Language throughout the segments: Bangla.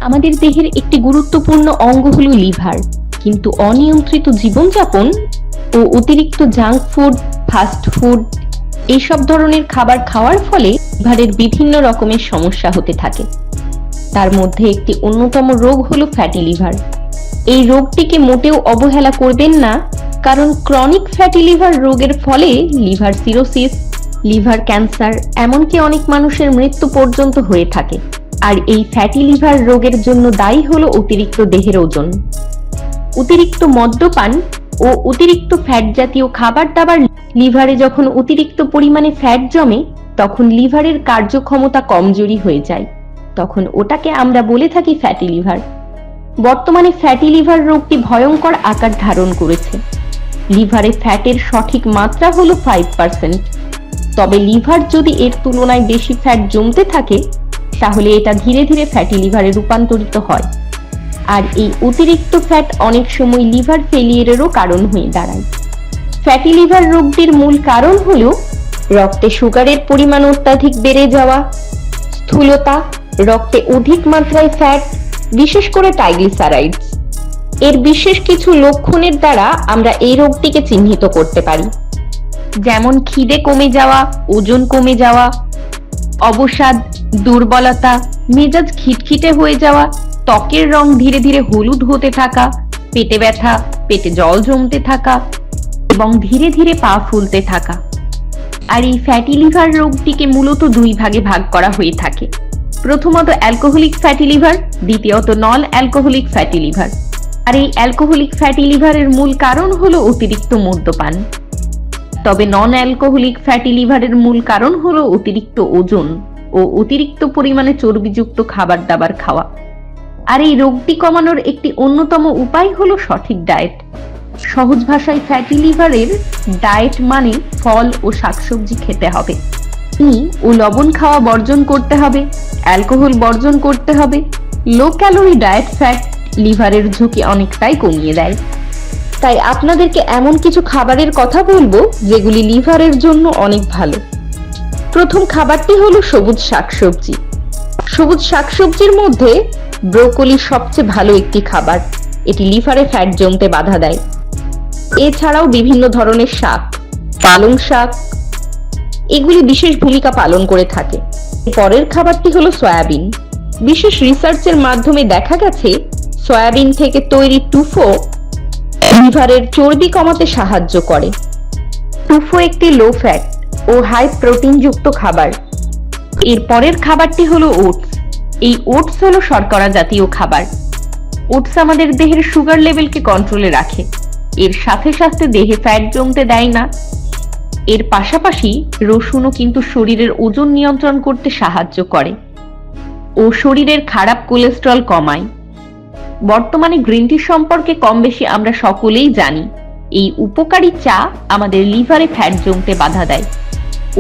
আমাদের দেহের একটি গুরুত্বপূর্ণ অঙ্গ হলো লিভার, কিন্তু অনিয়ন্ত্রিত জীবনযাপন ও অতিরিক্ত জাঙ্ক ফুড, ফাস্ট ফুড এইসব ধরনের খাবার খাওয়ার ফলে লিভারের বিভিন্ন রকমের সমস্যা হতে থাকে। তার মধ্যে একটি অন্যতম রোগ হলো ফ্যাটি লিভার। এই রোগটিকে মোটেও অবহেলা করবেন না, কারণ ক্রনিক ফ্যাটি লিভার রোগের ফলে লিভার সিরোসিস, লিভার ক্যান্সার, এমনকি অনেক মানুষের মৃত্যু পর্যন্ত হয়ে থাকে। আর এই ফ্যাটি লিভার রোগের জন্য দায়ী হলো অতিরিক্ত দেহের ওজন। অতিরিক্ত মদ্যপান ও অতিরিক্ত ফ্যাট জাতীয় খাবার দাবার লিভারে যখন অতিরিক্ত পরিমাণে ফ্যাট জমে, তখন লিভারের কার্যক্ষমতা কমজোরি হয়ে যায়। তখন ওটাকে আমরা বলে থাকি ফ্যাটি লিভার। বর্তমানে ফ্যাটি লিভার রোগটি ভয়ঙ্কর আকার ধারণ করেছে। লিভারে ফ্যাটের সঠিক মাত্রা হলো 5%। তবে লিভার যদি এর তুলনায় বেশি ফ্যাট জমতে থাকে, তাহলে এটা ধীরে ধীরে ফ্যাটি লিভারে রূপান্তরিত হয়। আর এই অতিরিক্ত ফ্যাট অনেক সময় লিভার ফেলিয়ারেরও কারণ হয়ে দাঁড়ায়। ফ্যাটি লিভার রোগটির মূল কারণ হলো রক্তে সুগারের পরিমাণ অত্যাধিক বেড়ে যাওয়া, স্থূলতা, রক্তে অধিক মাত্রায় ফ্যাট, বিশেষ করে ট্রাইগ্লিসারাইডস। এর বিশেষ কিছু লক্ষণের দ্বারা আমরা এই রোগটিকে চিহ্নিত করতে পারি, যেমন খিদে কমে যাওয়া, ওজন কমে যাওয়া, অবসাদ, দুর্বলতা, মেজাজ খিটখিটে হয়ে যাওয়া, ত্বকের রং ধীরে ধীরে হলুদ হতে থাকা, পেটে ব্যথা, পেটে জল জমতে থাকা এবং ধীরে ধীরে পা ফুলতে থাকা। আর এই ফ্যাটি লিভার রোগটিকে মূলত দুই ভাগে ভাগ করা হয়ে থাকে। প্রথমত অ্যালকোহলিক ফ্যাটি লিভার, দ্বিতীয়ত নন অ্যালকোহলিক ফ্যাটি লিভার। আর এই অ্যালকোহলিক ফ্যাটি লিভারের মূল কারণ হলো অতিরিক্ত মদ্যপান। তবে নন অ্যালকোহলিক ফ্যাটি লিভারের মূল কারণ হলো অতিরিক্ত ওজন ও অতিরিক্ত পরিমাণে চর্বিযুক্ত খাবার দাবার খাওয়া। আর এই রোগটি কমানোর একটি অন্যতম উপায় হলো সঠিক ডায়েট। সহজ ভাষায় ফ্যাটি লিভারের ডায়েট মানে ফল ও শাকসবজি খেতে হবে, চিনি ও লবণ খাওয়া বর্জন করতে হবে, অ্যালকোহল বর্জন করতে হবে। লো ক্যালোরি ডায়েট ফ্যাট লিভারের ঝুঁকি অনেকটাই কমিয়ে দেয়। তাই আপনাদেরকে এমন কিছু খাবারের কথা বলবো যেগুলি লিভারের জন্য অনেক ভালো। প্রথম খাবারটি হলো সবুজ শাকসবজি। সবুজ শাকসবজির মধ্যে ব্রোকলি সবচেয়ে ভালো একটি খাবার। এটি লিভারে ফ্যাট জমতে বাধা দেয়। এছাড়াও বিভিন্ন ধরনের শাক, পালং শাক, এগুলি বিশেষ ভূমিকা পালন করে থাকে। পরের খাবারটি হলো সয়াবিন। বিশেষ রিসার্চের মাধ্যমে দেখা গেছে সয়াবিন থেকে তৈরি টুফো লিভারের চর্বি কমাতে সাহায্য করে। টুফো একটি লো ফ্যাট ও হাই প্রোটিন যুক্ত খাবার। এর পরের খাবারটি হলো ওটস। এই ওটস হলো শর্করা জাতীয় খাবার। ওটস আমাদের দেহের সুগার লেভেলকে কন্ট্রোলে রাখে। এর সাথে সাথে দেহে ফ্যাট জমতে দেয় না। এর পাশাপাশি রসুনও কিন্তু শরীরের ওজন নিয়ন্ত্রণ করতে সাহায্য করে ও শরীরের খারাপ কোলেস্টেরল কমায়। বর্তমানে গ্রিন টি সম্পর্কে কম বেশি আমরা সকলেই জানি। এই উপকারী চা আমাদের লিভারে ফ্যাট জমতে বাধা দেয়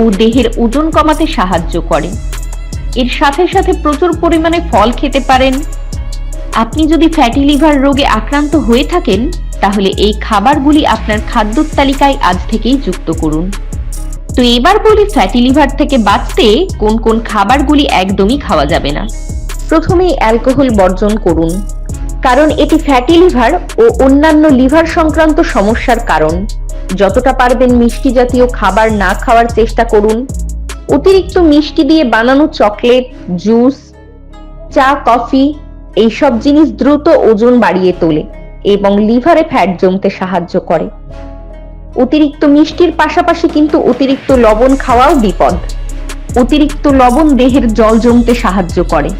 ও দেহের ওজন কমাতে সাহায্য করে। এর সাথে সাথে প্রচুর পরিমাণে ফল খেতে পারেন। আপনি যদি ফ্যাটি লিভার রোগে আক্রান্ত হয়ে থাকেন, তাহলে এই খাবারগুলি আপনার খাদ্য তালিকায় আজ থেকেই যুক্ত করুন। তো এবার বলি ফ্যাটি লিভার থেকে বাঁচতে কোন কোন খাবারগুলি একদমই খাওয়া যাবে না। প্রথমেই অ্যালকোহল বর্জন করুন, কারণ এটি ফ্যাটি লিভার ও অন্যান্য লিভার সংক্রান্ত সমস্যার কারণ। যতটা পারবেন মিষ্টি জাতীয় খাবার না খাওয়ার চেষ্টা করুন। অতিরিক্ত মিষ্টি দিয়ে বানানো চকলেট, জুস, চা, কফি এইসব জিনিস দ্রুত ওজন বাড়িয়ে তোলে এবং লিভারে ফ্যাট জমতে সাহায্য করে। অতিরিক্ত মিষ্টির পাশাপাশি কিন্তু অতিরিক্ত লবণ খাওয়াও বিপদ। অতিরিক্ত লবণ দেহের জল জমতে সাহায্য করে।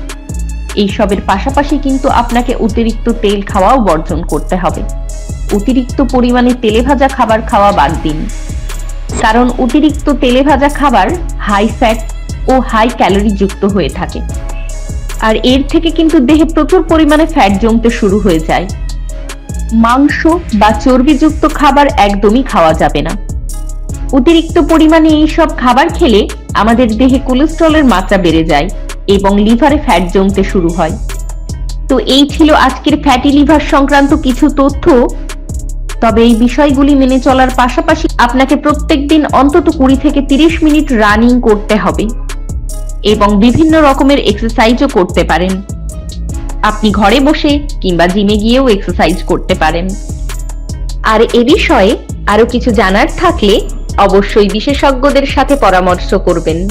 এইসবের পাশাপাশি কিন্তু আপনাকে অতিরিক্ত তেল খাওয়াও বর্জন করতে হবে। অতিরিক্ত পরিমাণে তেলে ভাজা খাবার খাওয়া বাদ দিন, কারণ অতিরিক্ত তেলে ভাজা খাবার হাই ফ্যাট ও হাই ক্যালোরি যুক্ত হয়ে থাকে। আর এর থেকে কিন্তু দেহে প্রচুর পরিমাণে ফ্যাট জমতে শুরু হয়ে যায়। মাংস বা চর্বিযুক্ত খাবার একদমই খাওয়া যাবে না। অতিরিক্ত পরিমাণে এইসব খাবার খেলে আমাদের দেহে কোলেস্টেরলের মাত্রা বেড়ে যায় এবং লিভারে ফ্যাট জমতে শুরু হয়। তো এই ছিল আজকের ফ্যাটি লিভার সংক্রান্ত কিছু তথ্য। তবে এই বিষয়গুলি মেনে চলার পাশাপাশি আপনাকে প্রত্যেকদিন অন্তত 20 থেকে 30 মিনিট রানিং করতে হবে এবং বিভিন্ন রকমের এক্সারসাইজও করতে পারেন। আপনি ঘরে বসে কিংবা জিমে গিয়েও এক্সারসাইজ করতে পারেন। আর এ বিষয়ে আরো কিছু জানার থাকলে অবশ্যই বিশেষজ্ঞদের সাথে পরামর্শ করবেন।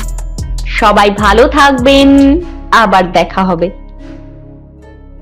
সবাই ভালো থাকবেন, আবার দেখা হবে।